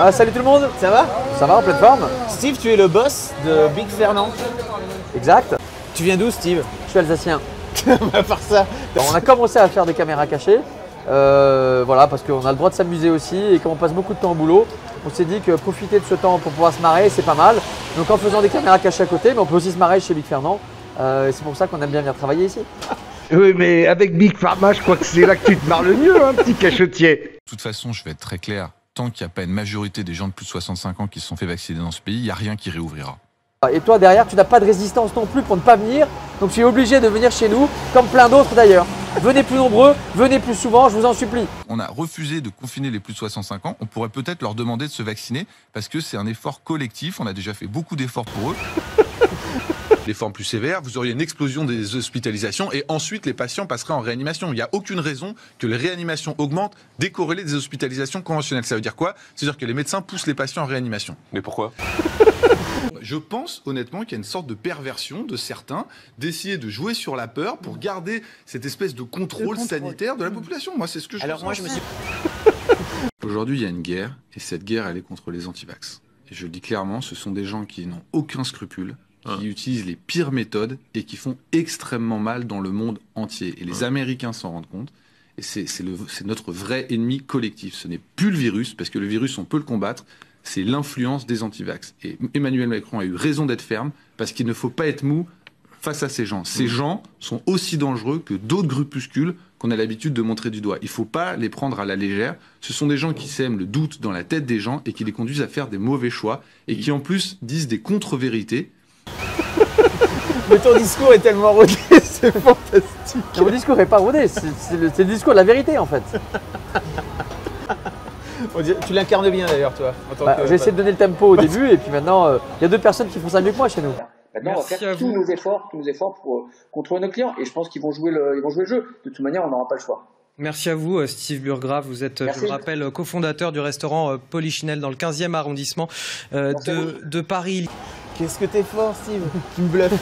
Ah, salut tout le monde, ça va? Ça va en pleine forme? Steve, tu es le boss de Big Fernand. Exact. Tu viens d'où, Steve? Je suis alsacien. À part ça. On a commencé à faire des caméras cachées, voilà, parce qu'on a le droit de s'amuser aussi et comme on passe beaucoup de temps au boulot, on s'est dit que profiter de ce temps pour pouvoir se marrer, c'est pas mal. Donc en faisant des caméras cachées à côté, mais on peut aussi se marrer chez Big Fernand. Et c'est pour ça qu'on aime bien venir travailler ici. Oui, mais avec Big Pharma, je crois que c'est là que tu te marres le mieux, hein, petit cachotier. De toute façon, je vais être très clair. Tant qu'il n'y a pas une majorité des gens de plus de 65 ans qui se sont fait vacciner dans ce pays, il n'y a rien qui réouvrira. Et toi derrière, tu n'as pas de résistance non plus pour ne pas venir, donc tu es obligé de venir chez nous, comme plein d'autres d'ailleurs. Venez plus nombreux, venez plus souvent, je vous en supplie. On a refusé de confiner les plus de 65 ans. On pourrait peut-être leur demander de se vacciner parce que c'est un effort collectif. On a déjà fait beaucoup d'efforts pour eux. Les formes plus sévères, vous auriez une explosion des hospitalisations et ensuite les patients passeraient en réanimation. Il n'y a aucune raison que les réanimations augmentent décorrélées des hospitalisations conventionnelles. Ça veut dire quoi? C'est-à-dire que les médecins poussent les patients en réanimation. Mais pourquoi? Je pense honnêtement qu'il y a une sorte de perversion de certains d'essayer de jouer sur la peur pour garder cette espèce de contrôle sanitaire de la population. Moi, c'est ce que je pense. Moi je me suis... Aujourd'hui, il y a une guerre et cette guerre, elle est contre les antivax. Et je le dis clairement, ce sont des gens qui n'ont aucun scrupule, qui utilisent les pires méthodes et qui font extrêmement mal dans le monde entier. Et les Américains s'en rendent compte. Et c'est notre vrai ennemi collectif. Ce n'est plus le virus, parce que le virus, on peut le combattre. C'est l'influence des antivax. Et Emmanuel Macron a eu raison d'être ferme, parce qu'il ne faut pas être mou face à ces gens. Ces gens sont aussi dangereux que d'autres groupuscules qu'on a l'habitude de montrer du doigt. Il ne faut pas les prendre à la légère. Ce sont des gens qui sèment le doute dans la tête des gens et qui les conduisent à faire des mauvais choix et qui en plus disent des contre-vérités. Mais ton discours est tellement rodé, c'est fantastique. Mon discours n'est pas rodé, c'est le discours de la vérité en fait. Tu l'incarnes bien d'ailleurs, toi. J'ai essayé de donner le tempo au début et puis maintenant, il y a deux personnes qui font ça mieux que moi chez nous. Maintenant, on va faire tous nos efforts pour contrôler nos clients. Et je pense qu'ils vont jouer le jeu. De toute manière, on n'aura pas le choix. Merci à vous, Steve Burgraff. Vous êtes, je vous le rappelle, cofondateur du restaurant Polichinelle dans le 15e arrondissement de Paris. Qu'est-ce que t'es fort, Steve? Tu me bluffes.